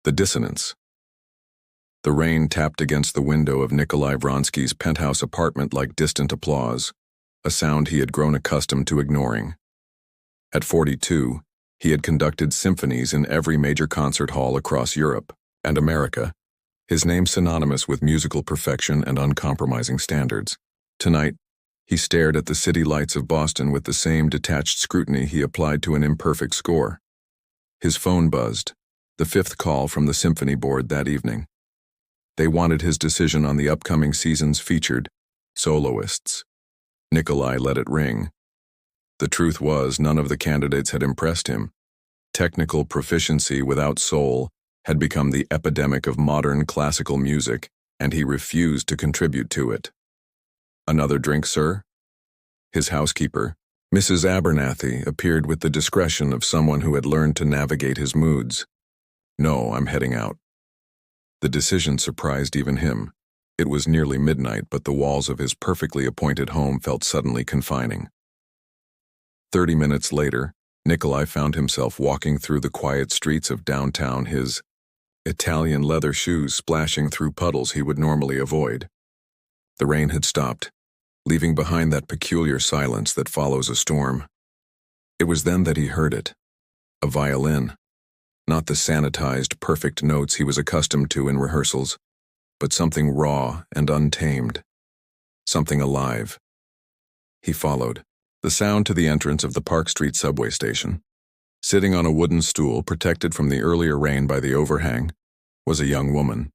The dissonance. The rain tapped against the window of Nikolai Vronsky's penthouse apartment like distant applause, a sound he had grown accustomed to ignoring. At 42, he had conducted symphonies in every major concert hall across Europe and America, his name synonymous with musical perfection and uncompromising standards. Tonight, he stared at the city lights of Boston with the same detached scrutiny he applied to an imperfect score. His phone buzzed, the fifth call from the symphony board that evening. They wanted his decision on the upcoming season's featured soloists. Nikolai let it ring. The truth was, none of the candidates had impressed him. Technical proficiency without soul had become the epidemic of modern classical music, and he refused to contribute to it. "Another drink, sir?" His housekeeper, Mrs. Abernathy, appeared with the discretion of someone who had learned to navigate his moods. "No, I'm heading out." The decision surprised even him. It was nearly midnight, but the walls of his perfectly appointed home felt suddenly confining. 30 minutes later, Nikolai found himself walking through the quiet streets of downtown, his Italian leather shoes splashing through puddles he would normally avoid. The rain had stopped, leaving behind that peculiar silence that follows a storm. It was then that he heard it. A violin. Not the sanitized, perfect notes he was accustomed to in rehearsals, but something raw and untamed. Something alive. He followed, the sound to the entrance of the Park Street subway station. Sitting on a wooden stool protected from the earlier rain by the overhang was a young woman.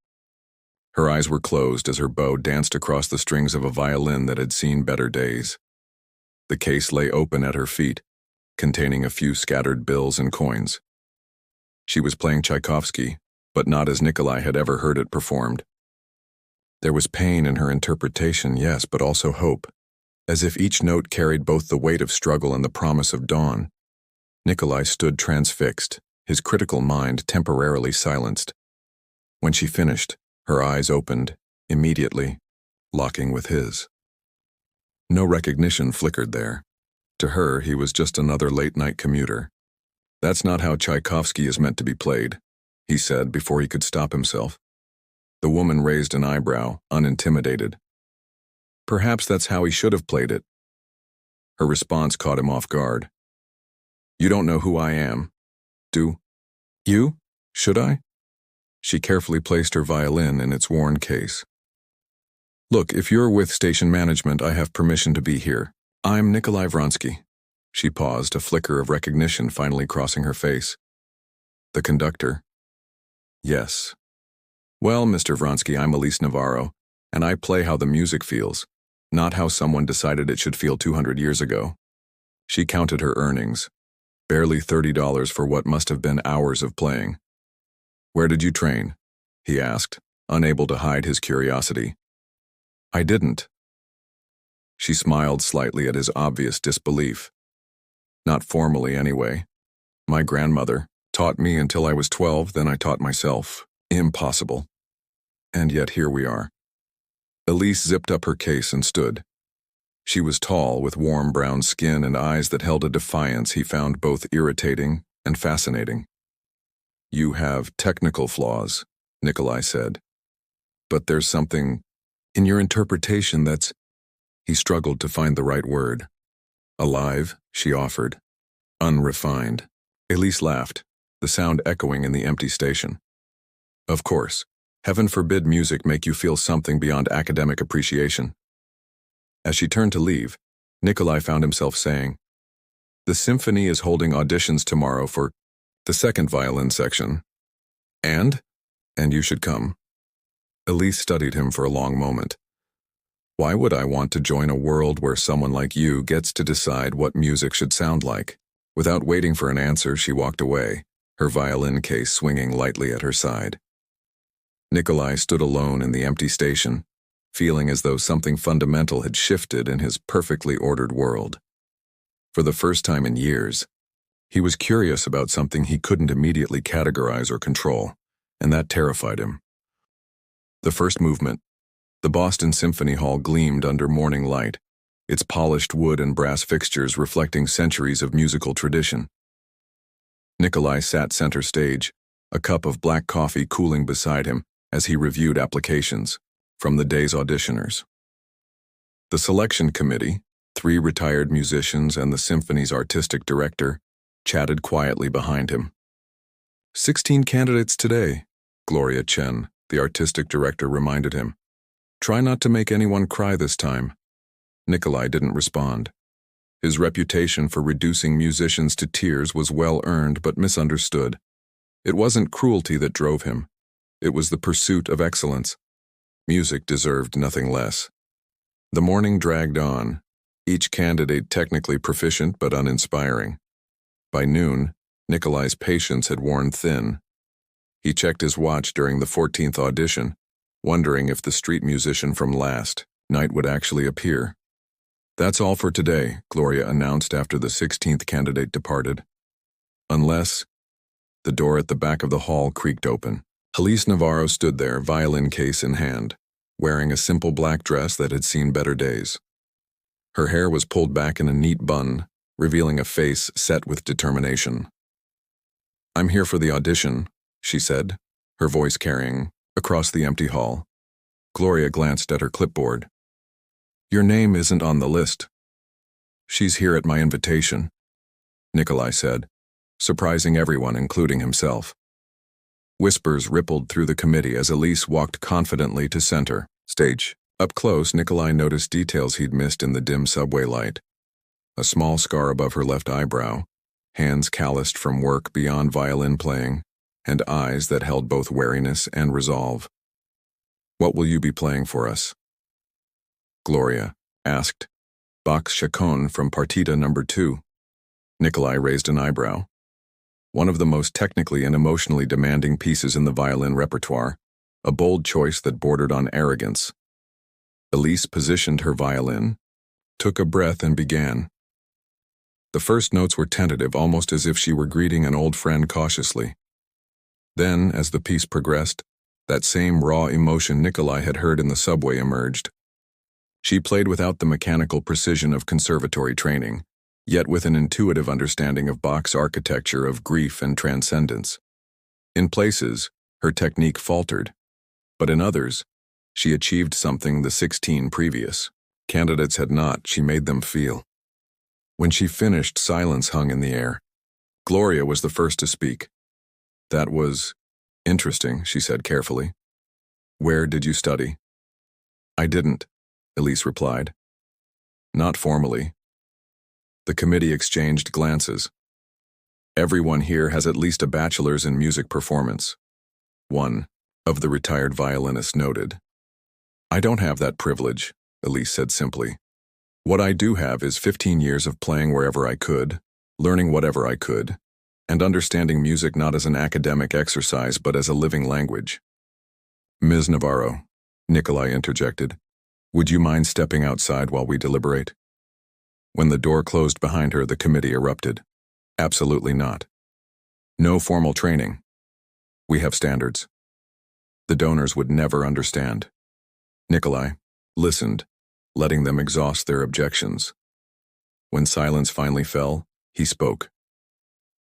Her eyes were closed as her bow danced across the strings of a violin that had seen better days. The case lay open at her feet, containing a few scattered bills and coins. She was playing Tchaikovsky, but not as Nikolai had ever heard it performed. There was pain in her interpretation, yes, but also hope, as if each note carried both the weight of struggle and the promise of dawn. Nikolai stood transfixed, his critical mind temporarily silenced. When she finished, her eyes opened, immediately, locking with his. No recognition flickered there. To her, he was just another late-night commuter. "That's not how Tchaikovsky is meant to be played," he said before he could stop himself. The woman raised an eyebrow, unintimidated. "Perhaps that's how he should have played it." Her response caught him off guard. "You don't know who I am, do you? Should I?" She carefully placed her violin in its worn case. "Look, if you're with station management, I have permission to be here. I'm Nikolai Vronsky." She paused, a flicker of recognition finally crossing her face. "The conductor?" "Yes." "Well, Mr. Vronsky, I'm Elise Navarro, and I play how the music feels, not how someone decided it should feel 200 years ago." She counted her earnings. Barely $30 for what must have been hours of playing. "Where did you train?" he asked, unable to hide his curiosity. "I didn't." She smiled slightly at his obvious disbelief. "Not formally, anyway. My grandmother taught me until I was 12, then I taught myself. Impossible. And yet here we are." Elise zipped up her case and stood. She was tall, with warm brown skin and eyes that held a defiance he found both irritating and fascinating. "You have technical flaws," Nikolai said. "But there's something in your interpretation that's—" He struggled to find the right word. "Alive," she offered. "Unrefined." Elise laughed, the sound echoing in the empty station. "Of course. Heaven forbid music make you feel something beyond academic appreciation." As she turned to leave, Nikolai found himself saying, "The symphony is holding auditions tomorrow for the second violin section. And you should come." Elise studied him for a long moment. "Why would I want to join a world where someone like you gets to decide what music should sound like?" Without waiting for an answer, she walked away, her violin case swinging lightly at her side. Nikolai stood alone in the empty station, feeling as though something fundamental had shifted in his perfectly ordered world. For the first time in years, he was curious about something he couldn't immediately categorize or control, and that terrified him. The first movement. The Boston Symphony Hall gleamed under morning light, its polished wood and brass fixtures reflecting centuries of musical tradition. Nikolai sat center stage, a cup of black coffee cooling beside him as he reviewed applications from the day's auditioners. The selection committee, 3 retired musicians and the symphony's artistic director, chatted quietly behind him. 16 candidates today, Gloria Chen, the artistic director, reminded him. Try not to make anyone cry this time. Nikolai didn't respond. His reputation for reducing musicians to tears was well earned but misunderstood. It wasn't cruelty that drove him. It was the pursuit of excellence. Music deserved nothing less. The morning dragged on, each candidate technically proficient but uninspiring. By noon, Nikolai's patience had worn thin. He checked his watch during the 14th audition, wondering if the street musician from last night would actually appear. That's all for today, Gloria announced after the 16th candidate departed. Unless... The door at the back of the hall creaked open. Elise Navarro stood there, violin case in hand, wearing a simple black dress that had seen better days. Her hair was pulled back in a neat bun, revealing a face set with determination. I'm here for the audition, she said, her voice carrying across the empty hall. Gloria glanced at her clipboard. Your name isn't on the list. She's here at my invitation, Nikolai said, surprising everyone, including himself. Whispers rippled through the committee as Elise walked confidently to center stage. Up close, Nikolai noticed details he'd missed in the dim subway light. A small scar above her left eyebrow, hands calloused from work beyond violin playing, and eyes that held both wariness and resolve. What will you be playing for us? Gloria asked. Bach's Chaconne from Partita No. 2. Nikolai raised an eyebrow. One of the most technically and emotionally demanding pieces in the violin repertoire, a bold choice that bordered on arrogance. Elise positioned her violin, took a breath, and began. The first notes were tentative, almost as if she were greeting an old friend cautiously. Then, as the piece progressed, that same raw emotion Nikolai had heard in the subway emerged. She played without the mechanical precision of conservatory training, yet with an intuitive understanding of Bach's architecture of grief and transcendence. In places, her technique faltered, but in others, she achieved something the 16 previous candidates had not. She made them feel. When she finished, silence hung in the air. Gloria was the first to speak. That was interesting, she said carefully. Where did you study? I didn't, Elise replied. Not formally. The committee exchanged glances. Everyone here has at least a bachelor's in music performance. One of the retired violinists noted. I don't have that privilege, Elise said simply. What I do have is 15 years of playing wherever I could, learning whatever I could, and understanding music not as an academic exercise but as a living language. Ms. Navarro, Nikolai interjected, would you mind stepping outside while we deliberate? When the door closed behind her, the committee erupted. Absolutely not. No formal training. We have standards. The donors would never understand. Nikolai listened, letting them exhaust their objections. When silence finally fell, he spoke.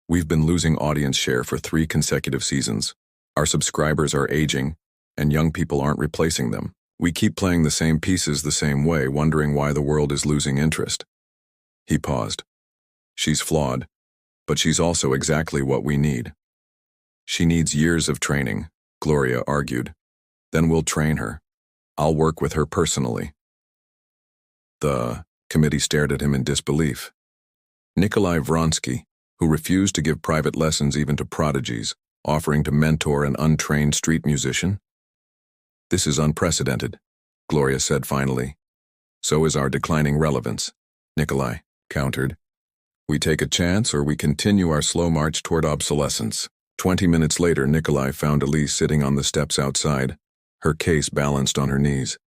We've been losing audience share for 3 consecutive seasons. Our subscribers are aging, and young people aren't replacing them. We keep playing the same pieces the same way, wondering why the world is losing interest. He paused. She's flawed, but she's also exactly what we need. She needs years of training, Gloria argued. Then we'll train her. I'll work with her personally. The committee stared at him in disbelief. Nikolai Vronsky, who refused to give private lessons even to prodigies, offering to mentor an untrained street musician? This is unprecedented, Gloria said finally. So is our declining relevance, Nikolai countered. We take a chance or we continue our slow march toward obsolescence. 20 minutes later, Nikolai found Elise sitting on the steps outside, her case balanced on her knees.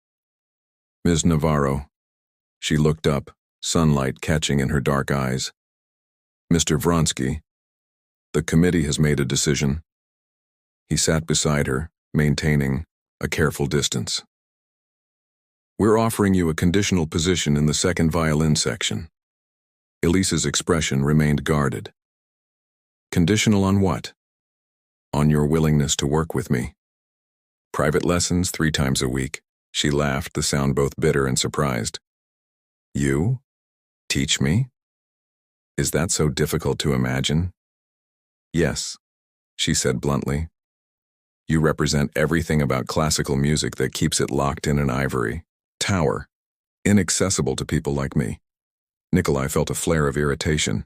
Ms. Navarro. She looked up, sunlight catching in her dark eyes. Mr. Vronsky, the committee has made a decision. He sat beside her, maintaining a careful distance. We're offering you a conditional position in the second violin section. Elise's expression remained guarded. Conditional on what? On your willingness to work with me. Private lessons 3 times a week. She laughed, the sound both bitter and surprised. You? Teach me? Is that so difficult to imagine? Yes, she said bluntly. You represent everything about classical music that keeps it locked in an ivory tower, inaccessible to people like me. Nikolai felt a flare of irritation.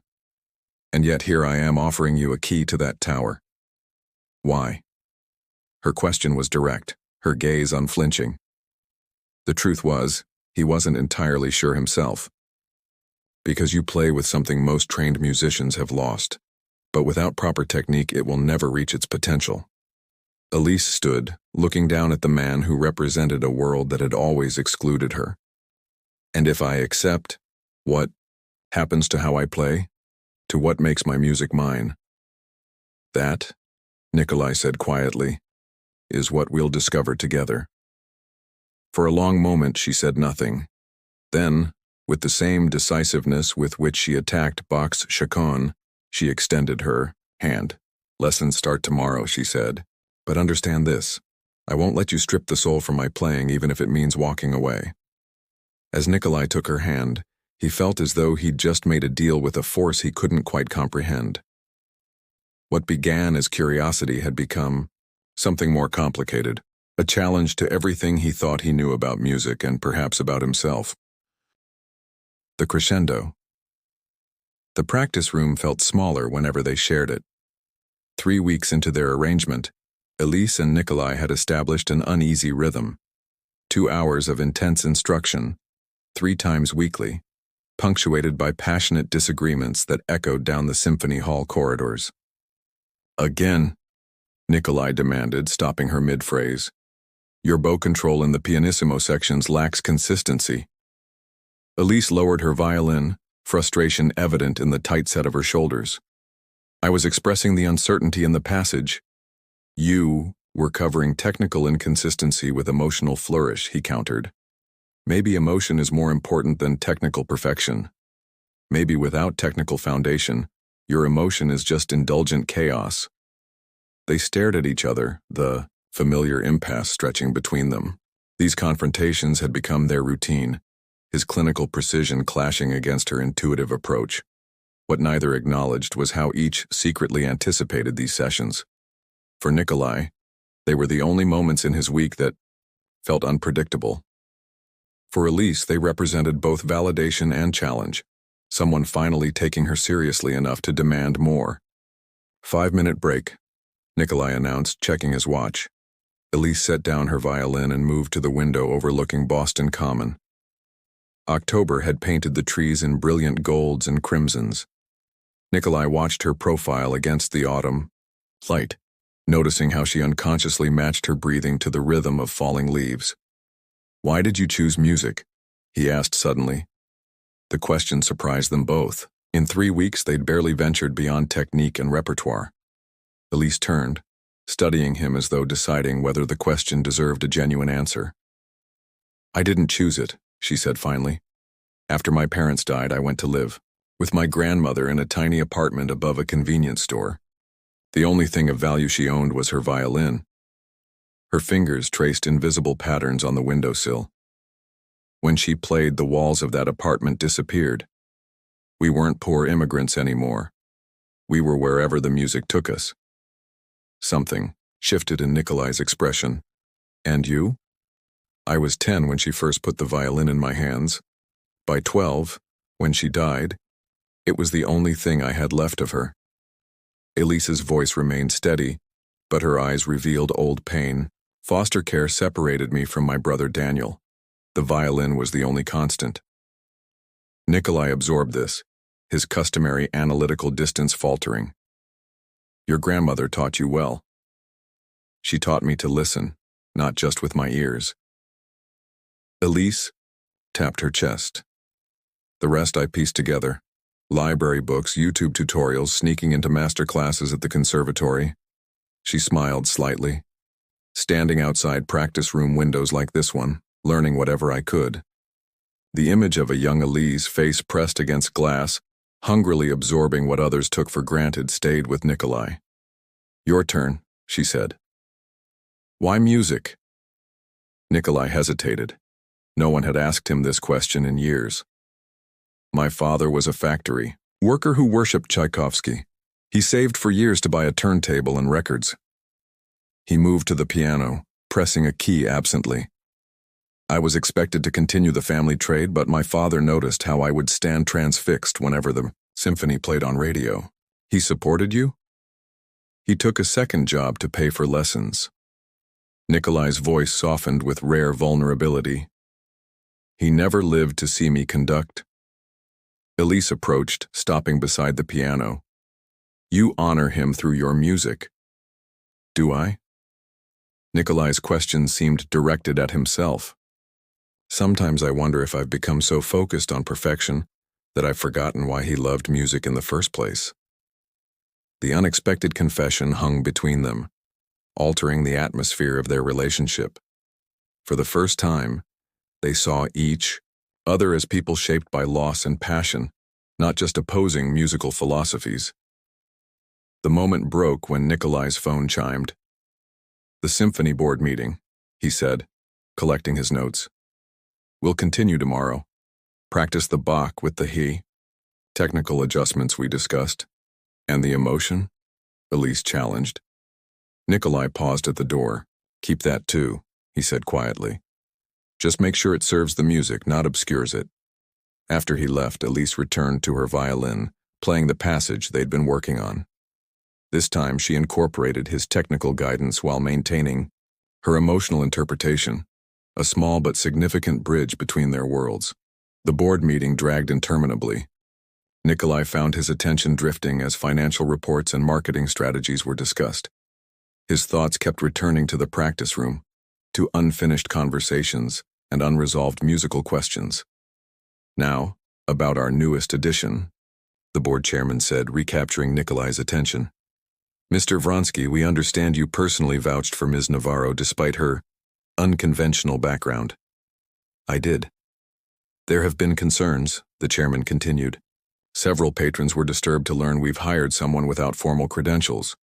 And yet here I am offering you a key to that tower. Why? Her question was direct, her gaze unflinching. The truth was, he wasn't entirely sure himself. Because you play with something most trained musicians have lost. But without proper technique, it will never reach its potential. Elise stood, looking down at the man who represented a world that had always excluded her. And if I accept, what happens to how I play? To what makes my music mine? That, Nikolai said quietly, is what we'll discover together. For a long moment she said nothing. Then, with the same decisiveness with which she attacked Bach's Chaconne, she extended her hand. Lessons start tomorrow, she said. But understand this. I won't let you strip the soul from my playing, even if it means walking away. As Nikolai took her hand, he felt as though he'd just made a deal with a force he couldn't quite comprehend. What began as curiosity had become something more complicated, a challenge to everything he thought he knew about music and perhaps about himself. The crescendo. The practice room felt smaller whenever they shared it. 3 weeks into their arrangement, Elise and Nikolai had established an uneasy rhythm. 2 hours of intense instruction, 3 times weekly, punctuated by passionate disagreements that echoed down the symphony hall corridors. Again, Nikolai demanded, stopping her mid-phrase. Your bow control in the pianissimo sections lacks consistency. Elise lowered her violin, frustration evident in the tight set of her shoulders. I was expressing the uncertainty in the passage. You were covering technical inconsistency with emotional flourish, he countered. Maybe emotion is more important than technical perfection. Maybe without technical foundation, your emotion is just indulgent chaos. They stared at each other, the familiar impasse stretching between them. These confrontations had become their routine, his clinical precision clashing against her intuitive approach. What neither acknowledged was how each secretly anticipated these sessions. For Nikolai, they were the only moments in his week that felt unpredictable. For Elise, they represented both validation and challenge, someone finally taking her seriously enough to demand more. 5-minute break, Nikolai announced, checking his watch. Elise set down her violin and moved to the window overlooking Boston Common. October had painted the trees in brilliant golds and crimsons. Nikolai watched her profile against the autumn light, noticing how she unconsciously matched her breathing to the rhythm of falling leaves. Why did you choose music? He asked suddenly. The question surprised them both. In 3 weeks, they'd barely ventured beyond technique and repertoire. Elise turned, studying him as though deciding whether the question deserved a genuine answer. I didn't choose it, she said finally. After my parents died, I went to live with my grandmother in a tiny apartment above a convenience store. The only thing of value she owned was her violin. Her fingers traced invisible patterns on the windowsill. When she played, the walls of that apartment disappeared. We weren't poor immigrants anymore. We were wherever the music took us. Something shifted in Nikolai's expression. And you? I was 10 when she first put the violin in my hands. By 12, when she died, it was the only thing I had left of her. Elise's voice remained steady, but her eyes revealed old pain. Foster care separated me from my brother Daniel. The violin was the only constant. Nikolai absorbed this, his customary analytical distance faltering. Your grandmother taught you well. She taught me to listen, not just with my ears. Elise tapped her chest. The rest I pieced together. Library books, YouTube tutorials, sneaking into master classes at the conservatory. She smiled slightly. Standing outside practice room windows like this one, learning whatever I could. The image of a young Elise, face pressed against glass, hungrily absorbing what others took for granted, stayed with Nikolai. Your turn, she said. Why music? Nikolai hesitated. No one had asked him this question in years. My father was a factory worker who worshipped Tchaikovsky. He saved for years to buy a turntable and records. He moved to the piano, pressing a key absently. I was expected to continue the family trade, but my father noticed how I would stand transfixed whenever the symphony played on radio. He supported you? He took a second job to pay for lessons. Nikolai's voice softened with rare vulnerability. He never lived to see me conduct. Elise approached, stopping beside the piano. You honor him through your music. Do I? Nikolai's question seemed directed at himself. Sometimes I wonder if I've become so focused on perfection that I've forgotten why he loved music in the first place. The unexpected confession hung between them, altering the atmosphere of their relationship. For the first time, they saw each other as people shaped by loss and passion, not just opposing musical philosophies. The moment broke when Nikolai's phone chimed. The symphony board meeting, he said, collecting his notes. We'll continue tomorrow. Practice the Bach with the he. Technical adjustments we discussed. And the emotion? Elise challenged. Nikolai paused at the door. Keep that too, he said quietly. Just make sure it serves the music, not obscures it. After he left, Elise returned to her violin, playing the passage they'd been working on. This time she incorporated his technical guidance while maintaining her emotional interpretation, a small but significant bridge between their worlds. The board meeting dragged interminably. Nikolai found his attention drifting as financial reports and marketing strategies were discussed. His thoughts kept returning to the practice room, to unfinished conversations and unresolved musical questions. Now, about our newest addition, the board chairman said, recapturing Nikolai's attention. Mr. Vronsky, we understand you personally vouched for Ms. Navarro despite her unconventional background. I did. There have been concerns, the chairman continued. Several patrons were disturbed to learn we've hired someone without formal credentials.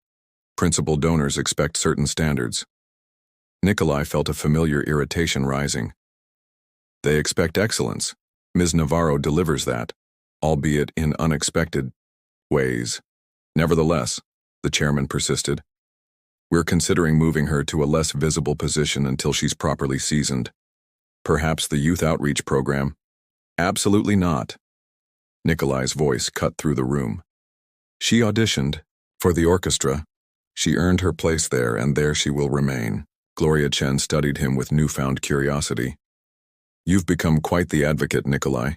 Principal donors expect certain standards. Nikolai felt a familiar irritation rising. They expect excellence. Ms. Navarro delivers that, albeit in unexpected ways. Nevertheless, the chairman persisted, we're considering moving her to a less visible position until she's properly seasoned. Perhaps the youth outreach program? Absolutely not. Nikolai's voice cut through the room. She auditioned for the orchestra. She earned her place there, and there she will remain. Gloria Chen studied him with newfound curiosity. You've become quite the advocate, Nikolai.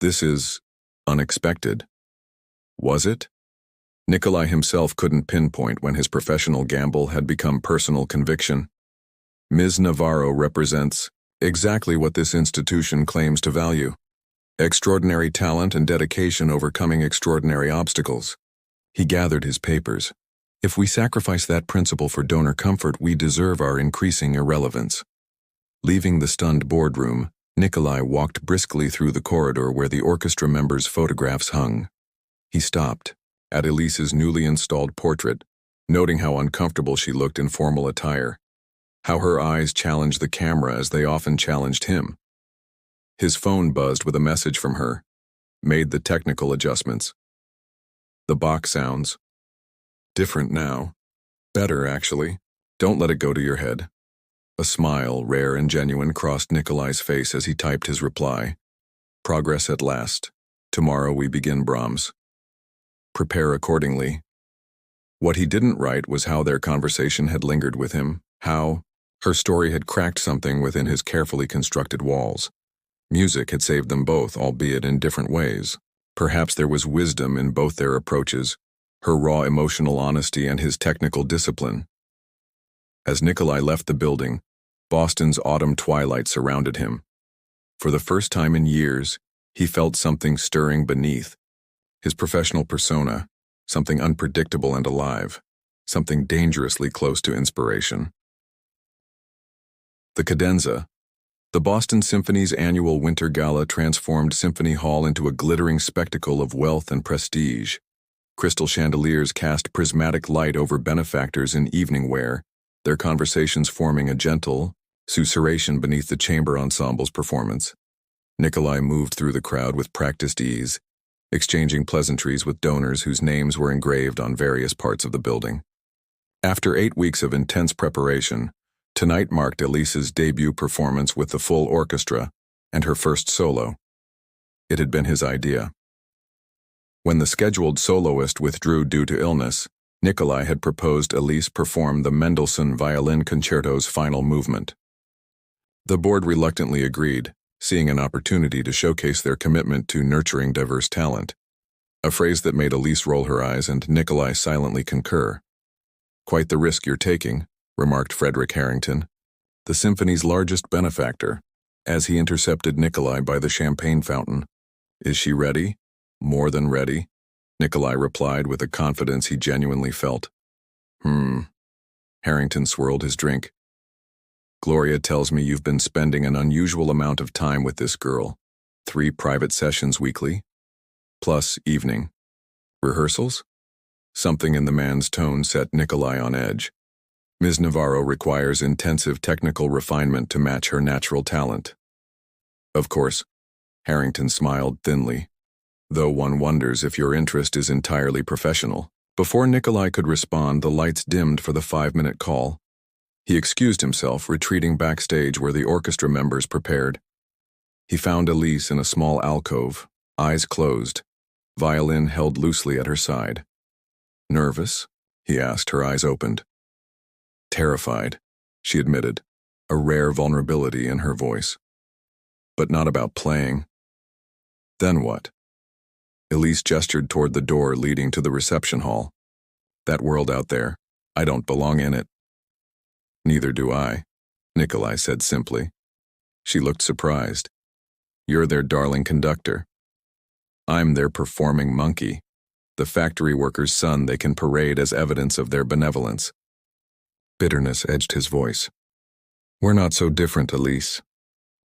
This is unexpected. Was it? Nikolai himself couldn't pinpoint when his professional gamble had become personal conviction. Ms. Navarro represents exactly what this institution claims to value. Extraordinary talent and dedication overcoming extraordinary obstacles. He gathered his papers. If we sacrifice that principle for donor comfort, we deserve our increasing irrelevance. Leaving the stunned boardroom, Nikolai walked briskly through the corridor where the orchestra members' photographs hung. He stopped at Elise's newly installed portrait, noting how uncomfortable she looked in formal attire, how her eyes challenged the camera as they often challenged him. His phone buzzed with a message from her, made the technical adjustments. The Bach sounds. Different now. Better, actually. Don't let it go to your head. A smile, rare and genuine, crossed Nikolai's face as he typed his reply. Progress at last. Tomorrow we begin Brahms. Prepare accordingly. What he didn't write was how their conversation had lingered with him, how her story had cracked something within his carefully constructed walls. Music had saved them both, albeit in different ways. Perhaps there was wisdom in both their approaches, her raw emotional honesty and his technical discipline. As Nikolai left the building, Boston's autumn twilight surrounded him. For the first time in years, he felt something stirring beneath. His professional persona, something unpredictable and alive, something dangerously close to inspiration. The cadenza. The Boston Symphony's annual winter gala transformed Symphony Hall into a glittering spectacle of wealth and prestige. Crystal chandeliers cast prismatic light over benefactors in evening wear, their conversations forming a gentle susurration beneath the chamber ensemble's performance. Nikolai moved through the crowd with practiced ease, exchanging pleasantries with donors whose names were engraved on various parts of the building. After 8 weeks of intense preparation, tonight marked Elise's debut performance with the full orchestra and her first solo. It had been his idea. When the scheduled soloist withdrew due to illness, Nikolai had proposed Elise perform the Mendelssohn Violin Concerto's final movement. The board reluctantly agreed, seeing an opportunity to showcase their commitment to nurturing diverse talent, a phrase that made Elise roll her eyes and Nikolai silently concur. "Quite the risk you're taking," remarked Frederick Harrington, the symphony's largest benefactor, as he intercepted Nikolai by the champagne fountain. "Is she ready? More than ready?" Nikolai replied with a confidence he genuinely felt. Harrington swirled his drink. "Gloria tells me you've been spending an unusual amount of time with this girl. 3 private sessions weekly? Plus evening. Rehearsals?" Something in the man's tone set Nikolai on edge. Ms. Navarro requires intensive technical refinement to match her natural talent. "Of course," Harrington smiled thinly, "though one wonders if your interest is entirely professional." Before Nikolai could respond, the lights dimmed for the 5-minute call. He excused himself, retreating backstage where the orchestra members prepared. He found Elise in a small alcove, eyes closed, violin held loosely at her side. "Nervous?" he asked, her eyes opened. "Terrified," she admitted, a rare vulnerability in her voice. "But not about playing." "Then what?" Elise gestured toward the door leading to the reception hall. "That world out there, I don't belong in it." "Neither do I," Nikolai said simply. She looked surprised. "You're their darling conductor. I'm their performing monkey, the factory worker's son they can parade as evidence of their benevolence." Bitterness edged his voice. "We're not so different, Elise."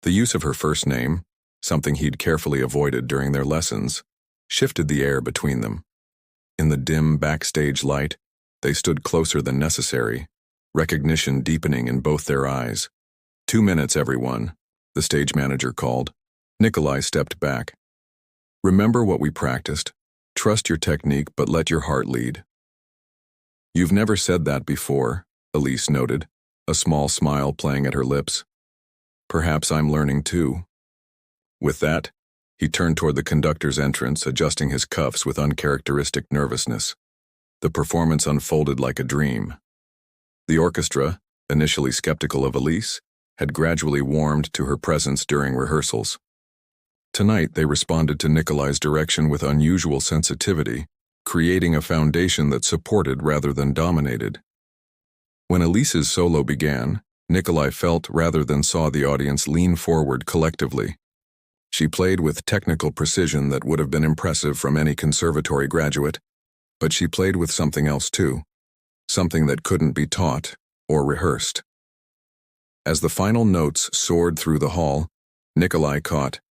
The use of her first name, something he'd carefully avoided during their lessons, shifted the air between them. In the dim backstage light, they stood closer than necessary, recognition deepening in both their eyes. 2 minutes, everyone," the stage manager called. Nikolai stepped back. "Remember what we practiced. Trust your technique, but let your heart lead." "You've never said that before," Elise noted, a small smile playing at her lips. "Perhaps I'm learning too." With that, he turned toward the conductor's entrance, adjusting his cuffs with uncharacteristic nervousness. The performance unfolded like a dream. The orchestra, initially skeptical of Elise, had gradually warmed to her presence during rehearsals. Tonight, they responded to Nikolai's direction with unusual sensitivity, creating a foundation that supported rather than dominated. When Elise's solo began, Nikolai felt rather than saw the audience lean forward collectively. She played with technical precision that would have been impressive from any conservatory graduate, but she played with something else too, something that couldn't be taught or rehearsed. As the final notes soared through the hall, Nikolai caught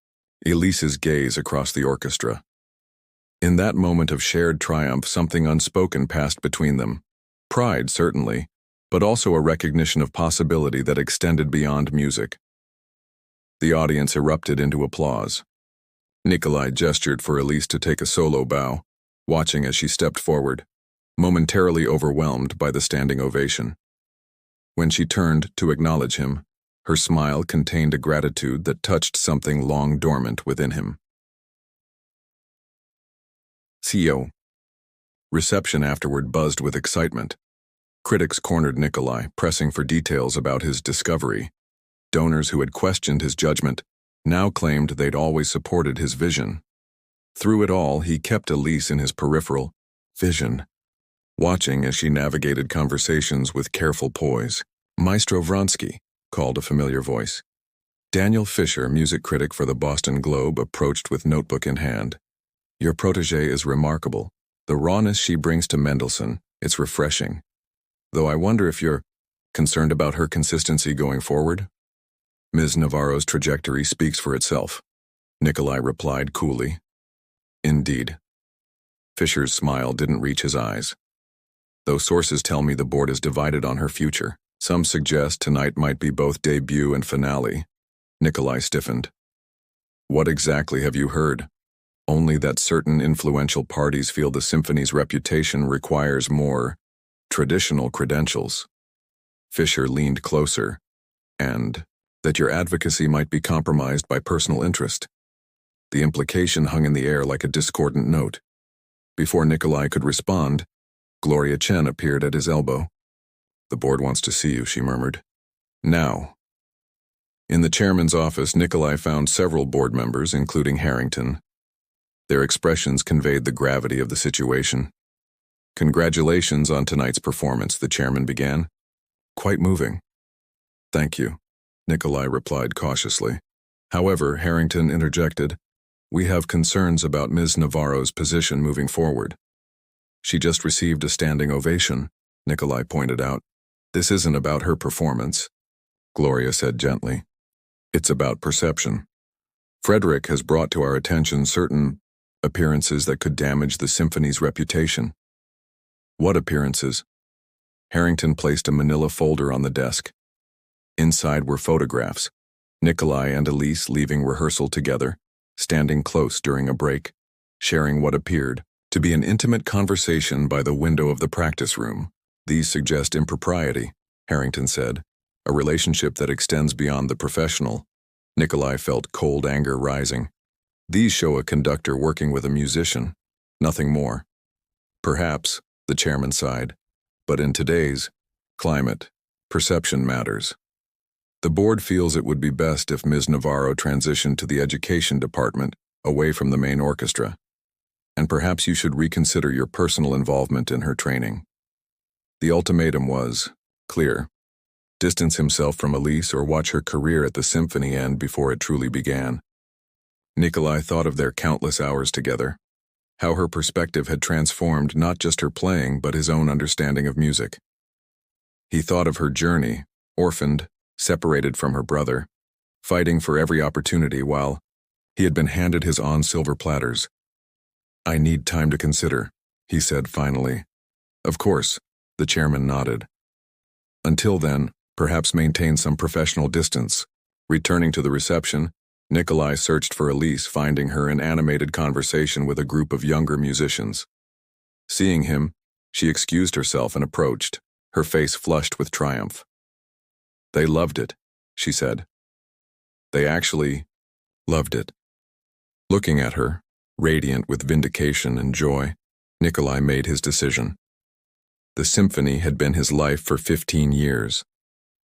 Elise's gaze across the orchestra. In that moment of shared triumph, something unspoken passed between them. Pride, certainly, but also a recognition of possibility that extended beyond music. The audience erupted into applause. Nikolai gestured for Elise to take a solo bow, watching as she stepped forward, momentarily overwhelmed by the standing ovation. When she turned to acknowledge him, her smile contained a gratitude that touched something long dormant within him. CO. Reception afterward buzzed with excitement. Critics cornered Nikolai, pressing for details about his discovery. Donors who had questioned his judgment now claimed they'd always supported his vision. Through it all, he kept Elise in his peripheral vision, watching as she navigated conversations with careful poise. "Maestro Vronsky," called a familiar voice. Daniel Fisher, music critic for the Boston Globe, approached with notebook in hand. "Your protégé is remarkable. The rawness she brings to Mendelssohn, it's refreshing. Though I wonder if you're concerned about her consistency going forward?" "Ms. Navarro's trajectory speaks for itself," Nikolai replied coolly. "Indeed." Fisher's smile didn't reach his eyes. Though sources tell me the board is divided on her future, some suggest tonight might be both debut and finale. Nikolai stiffened. What exactly have you heard? Only that certain influential parties feel the symphony's reputation requires more traditional credentials. Fisher leaned closer, and that your advocacy might be compromised by personal interest. The implication hung in the air like a discordant note. Before Nikolai could respond, Gloria Chen appeared at his elbow. The board wants to see you, she murmured. Now. In the chairman's office, Nikolai found several board members, including Harrington. Their expressions conveyed the gravity of the situation. Congratulations on tonight's performance, the chairman began. Quite moving. Thank you, Nikolai replied cautiously. However, Harrington interjected, we have concerns about Ms. Navarro's position moving forward. She just received a standing ovation, Nikolai pointed out. This isn't about her performance, Gloria said gently. It's about perception. Frederick has brought to our attention certain appearances that could damage the symphony's reputation. What appearances? Harrington placed a manila folder on the desk. Inside were photographs. Nikolai and Elise leaving rehearsal together, standing close during a break, sharing what appeared to be an intimate conversation by the window of the practice room. These suggest impropriety, Harrington said, a relationship that extends beyond the professional. Nikolai felt cold anger rising. These show a conductor working with a musician, nothing more. Perhaps, the chairman sighed, but in today's climate, perception matters. The board feels it would be best if Ms. Navarro transitioned to the education department, away from the main orchestra. And perhaps you should reconsider your personal involvement in her training. The ultimatum was clear. Distance himself from Elise or watch her career at the symphony end before it truly began. Nikolai thought of their countless hours together, how her perspective had transformed not just her playing but his own understanding of music. He thought of her journey, orphaned, separated from her brother, fighting for every opportunity while he had been handed his own silver platters. I need time to consider, he said finally. Of course, the chairman nodded. Until then, perhaps maintain some professional distance. Returning to the reception, Nikolai searched for Elise, finding her in animated conversation with a group of younger musicians. Seeing him, she excused herself and approached, her face flushed with triumph. They loved it, she said. They actually loved it. Looking at her, radiant with vindication and joy, Nikolai made his decision. The symphony had been his life for 15 years.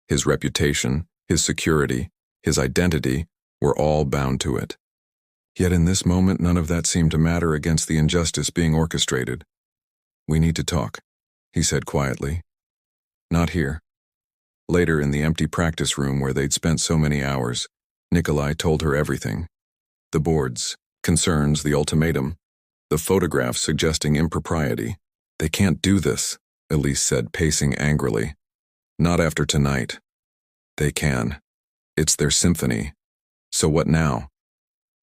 His reputation, his security, his identity were all bound to it. Yet in this moment, none of that seemed to matter against the injustice being orchestrated. We need to talk, he said quietly. Not here. Later, in the empty practice room where they'd spent so many hours, Nikolai told her everything. The boards, concerns, the ultimatum, the photographs suggesting impropriety. They can't do this, Elise said, pacing angrily. Not after tonight. They can. It's their symphony. So what now?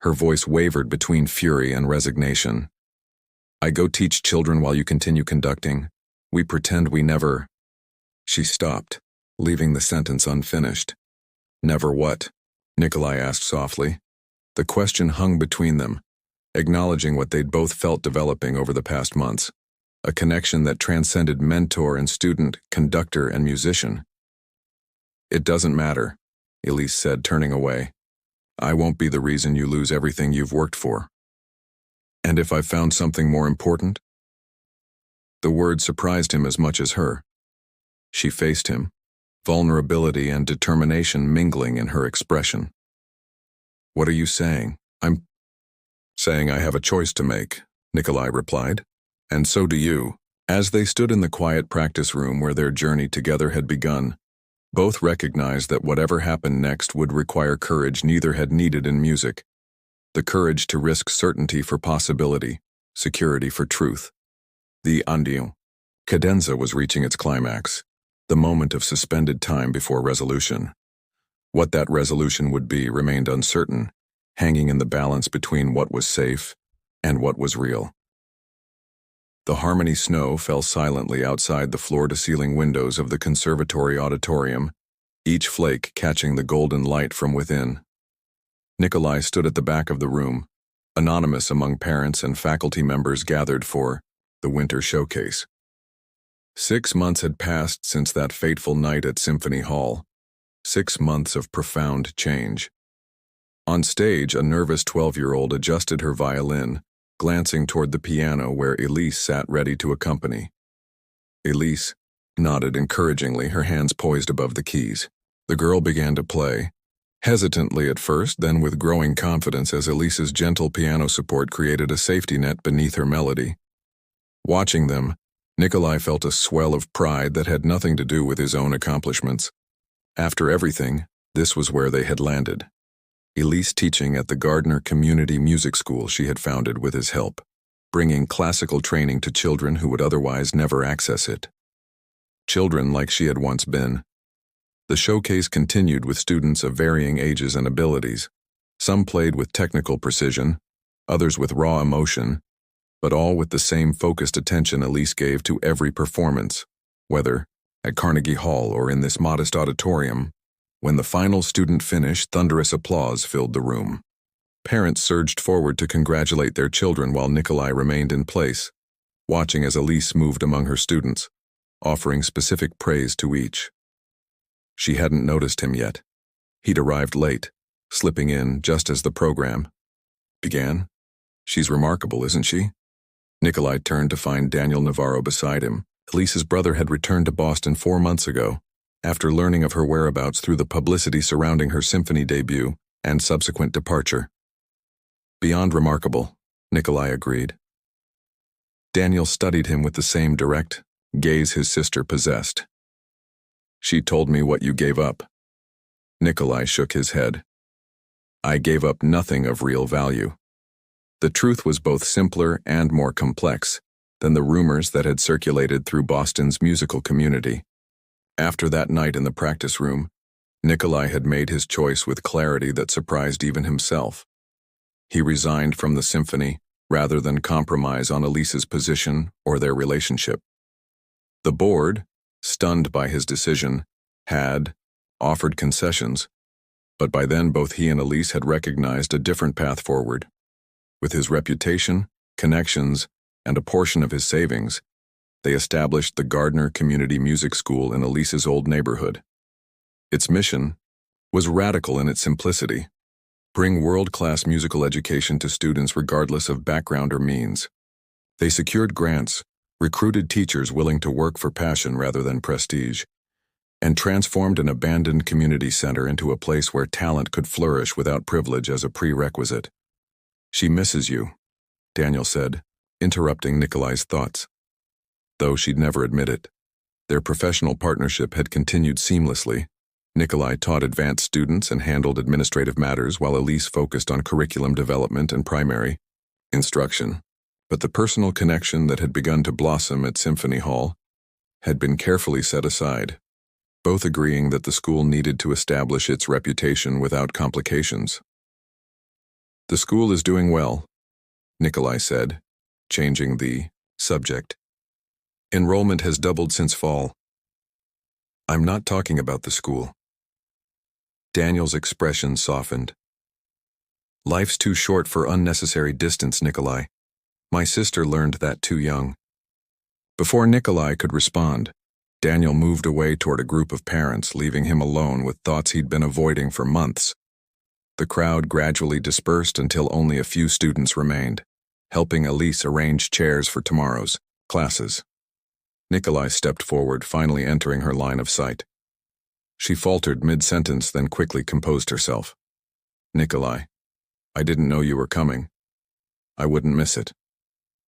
Her voice wavered between fury and resignation. I go teach children while you continue conducting. We pretend we never... She stopped, leaving the sentence unfinished. Never what? Nikolai asked softly. The question hung between them, acknowledging what they'd both felt developing over the past months, a connection that transcended mentor and student, conductor and musician. It doesn't matter, Elise said, turning away. I won't be the reason you lose everything you've worked for. And if I've found something more important? The word surprised him as much as her. She faced him, vulnerability and determination mingling in her expression. What are you saying? I'm saying I have a choice to make, Nikolai replied. And so do you. As they stood in the quiet practice room where their journey together had begun, both recognized that whatever happened next would require courage neither had needed in music. The courage to risk certainty for possibility, security for truth. The andino cadenza was reaching its climax, the moment of suspended time before resolution. What that resolution would be remained uncertain, hanging in the balance between what was safe and what was real. The harmony snow fell silently outside the floor-to-ceiling windows of the conservatory auditorium, each flake catching the golden light from within. Nikolai stood at the back of the room, anonymous among parents and faculty members gathered for the winter showcase. 6 months had passed since that fateful night at Symphony Hall. 6 months of profound change. On stage, a nervous 12-year-old adjusted her violin, glancing toward the piano where Elise sat ready to accompany. Elise nodded encouragingly, her hands poised above the keys. The girl began to play, hesitantly at first, then with growing confidence as Elise's gentle piano support created a safety net beneath her melody. Watching them, Nikolai felt a swell of pride that had nothing to do with his own accomplishments. After everything, this was where they had landed. Elise teaching at the Gardner Community Music School she had founded with his help, bringing classical training to children who would otherwise never access it. Children like she had once been. The showcase continued with students of varying ages and abilities. Some played with technical precision, others with raw emotion, but all with the same focused attention Elise gave to every performance, whether at Carnegie Hall or in this modest auditorium. When the final student finished, thunderous applause filled the room. Parents surged forward to congratulate their children while Nikolai remained in place, watching as Elise moved among her students, offering specific praise to each. She hadn't noticed him yet. He'd arrived late, slipping in just as the program began. She's remarkable, isn't she? Nikolai turned to find Daniel Navarro beside him. Elise's brother had returned to Boston 4 months ago, after learning of her whereabouts through the publicity surrounding her symphony debut and subsequent departure. Beyond remarkable, Nikolai agreed. Daniel studied him with the same direct gaze his sister possessed. She told me what you gave up. Nikolai shook his head. I gave up nothing of real value. The truth was both simpler and more complex than the rumors that had circulated through Boston's musical community. After that night in the practice room, Nikolai had made his choice with clarity that surprised even himself. He resigned from the symphony rather than compromise on Elise's position or their relationship. The board, stunned by his decision, had offered concessions, but by then both he and Elise had recognized a different path forward. With his reputation, connections, and a portion of his savings, they established the Gardner Community Music School in Elise's old neighborhood. Its mission was radical in its simplicity: bring world-class musical education to students regardless of background or means. They secured grants, recruited teachers willing to work for passion rather than prestige, and transformed an abandoned community center into a place where talent could flourish without privilege as a prerequisite. She misses you, Daniel said, interrupting Nikolai's thoughts. Though she'd never admit it, their professional partnership had continued seamlessly. Nikolai taught advanced students and handled administrative matters while Elise focused on curriculum development and primary instruction. But the personal connection that had begun to blossom at Symphony Hall had been carefully set aside, both agreeing that the school needed to establish its reputation without complications. The school is doing well, Nikolai said, changing the subject. Enrollment has doubled since fall. I'm not talking about the school. Daniel's expression softened. Life's too short for unnecessary distance, Nikolai. My sister learned that too young. Before Nikolai could respond, Daniel moved away toward a group of parents, leaving him alone with thoughts he'd been avoiding for months. The crowd gradually dispersed until only a few students remained, helping Elise arrange chairs for tomorrow's classes. Nikolai stepped forward, finally entering her line of sight. She faltered mid-sentence, then quickly composed herself. Nikolai, I didn't know you were coming. I wouldn't miss it.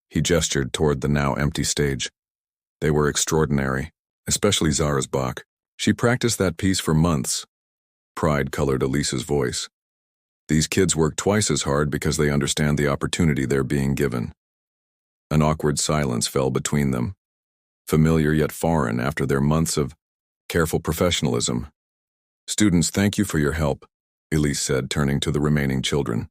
He gestured toward the now empty stage. They were extraordinary, especially Zara's Bach. She practiced that piece for months. Pride colored Elise's voice. These kids work twice as hard because they understand the opportunity they're being given. An awkward silence fell between them, familiar yet foreign after their months of careful professionalism. Students, thank you for your help, Elise said, turning to the remaining children.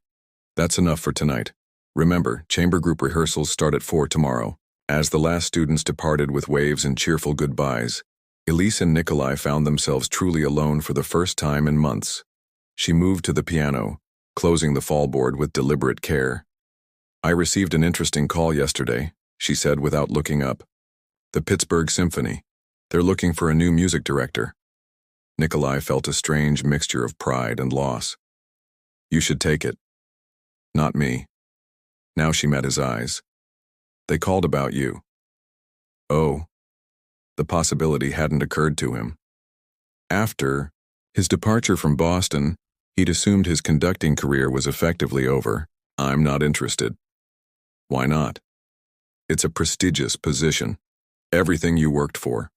That's enough for tonight. Remember, chamber group rehearsals start at 4 tomorrow. As the last students departed with waves and cheerful goodbyes, Elise and Nikolai found themselves truly alone for the first time in months. She moved to the piano, closing the fallboard with deliberate care. "I received an interesting call yesterday," she said without looking up. "The Pittsburgh Symphony. They're looking for a new music director." Nikolai felt a strange mixture of pride and loss. "You should take it." "Not me." Now she met his eyes. "They called about you." Oh. The possibility hadn't occurred to him. After his departure from Boston, he'd assumed his conducting career was effectively over. "I'm not interested." "Why not?" "It's a prestigious position. Everything you worked for."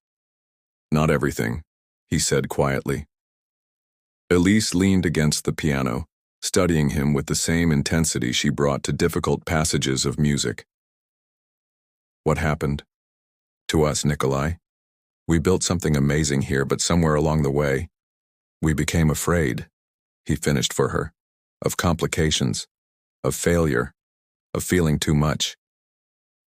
"Not everything," he said quietly. Elise leaned against the piano, studying him with the same intensity she brought to difficult passages of music. "What happened?" "To us, Nikolai. We built something amazing here, but somewhere along the way, we became afraid," he finished for her, "of complications, of failure, of feeling too much."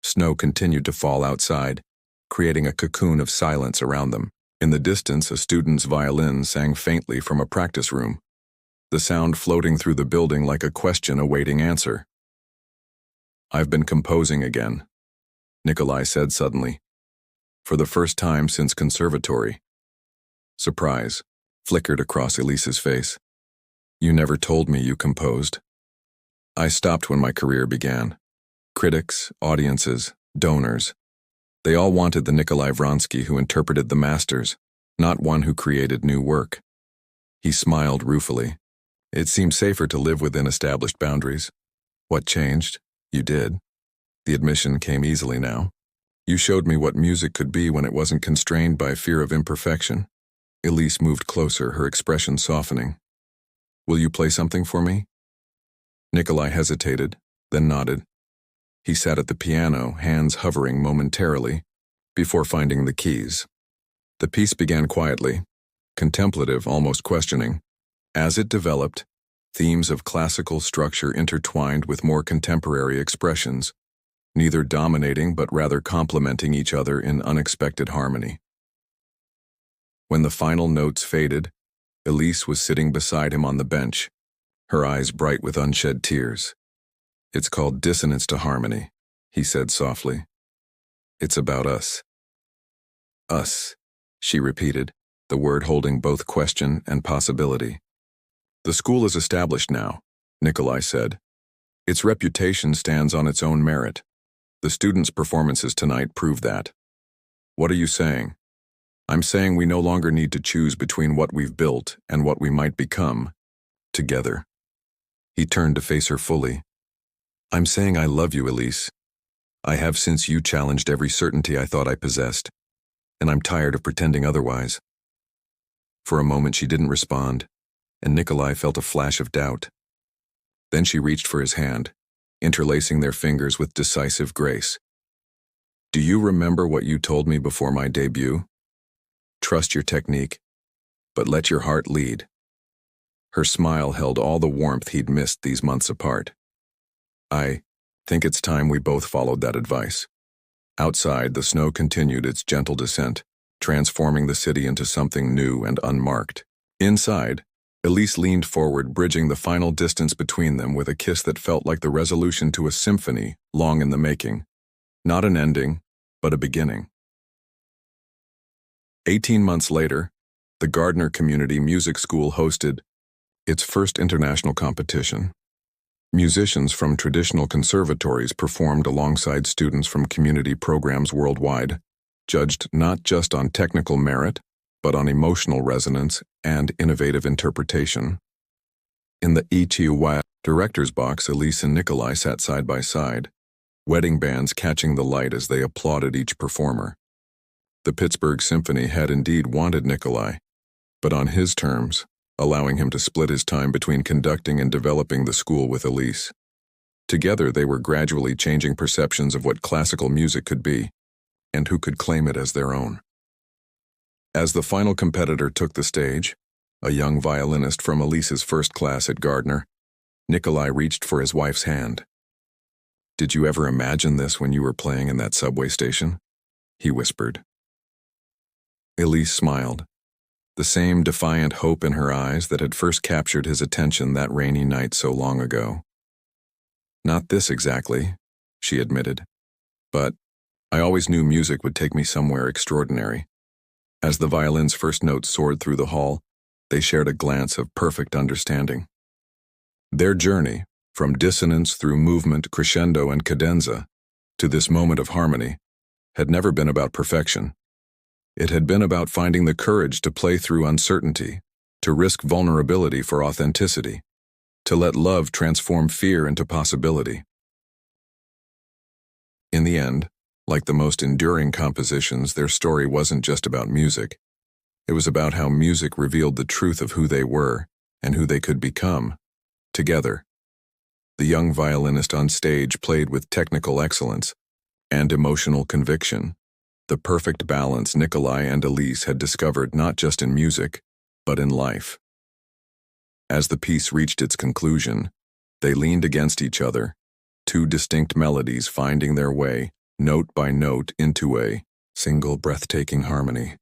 Snow continued to fall outside, creating a cocoon of silence around them. In the distance, a student's violin sang faintly from a practice room, the sound floating through the building like a question awaiting answer. "I've been composing again," Nikolai said suddenly. "For the first time since conservatory." Surprise flickered across Elise's face. "You never told me you composed." "I stopped when my career began. Critics, audiences, donors. They all wanted the Nikolai Vronsky who interpreted the masters, not one who created new work." He smiled ruefully. "It seemed safer to live within established boundaries." "What changed?" "You did. The admission came easily now. You showed me what music could be when it wasn't constrained by fear of imperfection." Elise moved closer, her expression softening. "Will you play something for me?" Nikolai hesitated, then nodded. He sat at the piano, hands hovering momentarily, before finding the keys. The piece began quietly, contemplative, almost questioning. As it developed, themes of classical structure intertwined with more contemporary expressions, neither dominating but rather complementing each other in unexpected harmony. When the final notes faded, Elise was sitting beside him on the bench, her eyes bright with unshed tears. "It's called dissonance to harmony," he said softly. "It's about us." "Us," she repeated, the word holding both question and possibility. "The school is established now," Nikolai said. "Its reputation stands on its own merit. The students' performances tonight prove that." "What are you saying?" "I'm saying we no longer need to choose between what we've built and what we might become, together." He turned to face her fully. "I'm saying I love you, Elise. I have since you challenged every certainty I thought I possessed, and I'm tired of pretending otherwise." For a moment she didn't respond, and Nikolai felt a flash of doubt. Then she reached for his hand, interlacing their fingers with decisive grace. "Do you remember what you told me before my debut? Trust your technique, but let your heart lead." Her smile held all the warmth he'd missed these months apart. "I think it's time we both followed that advice." Outside, the snow continued its gentle descent, transforming the city into something new and unmarked. Inside, Elise leaned forward, bridging the final distance between them with a kiss that felt like the resolution to a symphony long in the making. Not an ending, but a beginning. 18 months later, the Gardner Community Music School hosted its first international competition. Musicians from traditional conservatories performed alongside students from community programs worldwide, judged not just on technical merit, but on emotional resonance and innovative interpretation. In the ETUY director's box, Elise and Nikolai sat side by side, wedding bands catching the light as they applauded each performer. The Pittsburgh Symphony had indeed wanted Nikolai, but on his terms, allowing him to split his time between conducting and developing the school with Elise. Together they were gradually changing perceptions of what classical music could be, and who could claim it as their own. As the final competitor took the stage, a young violinist from Elise's first class at Gardner, Nikolai reached for his wife's hand. Did you ever imagine this when you were playing in that subway station? He whispered. Elise smiled, the same defiant hope in her eyes that had first captured his attention that rainy night so long ago. Not this exactly, she admitted, but I always knew music would take me somewhere extraordinary. As the violin's first notes soared through the hall, they shared a glance of perfect understanding. Their journey, from dissonance through movement, crescendo, and cadenza, to this moment of harmony, had never been about perfection. It had been about finding the courage to play through uncertainty, to risk vulnerability for authenticity, to let love transform fear into possibility. In the end, like the most enduring compositions, their story wasn't just about music. It was about how music revealed the truth of who they were and who they could become, together. The young violinist on stage played with technical excellence and emotional conviction, the perfect balance Nikolai and Elise had discovered not just in music, but in life. As the piece reached its conclusion, they leaned against each other, two distinct melodies finding their way, note by note, into a single breathtaking harmony.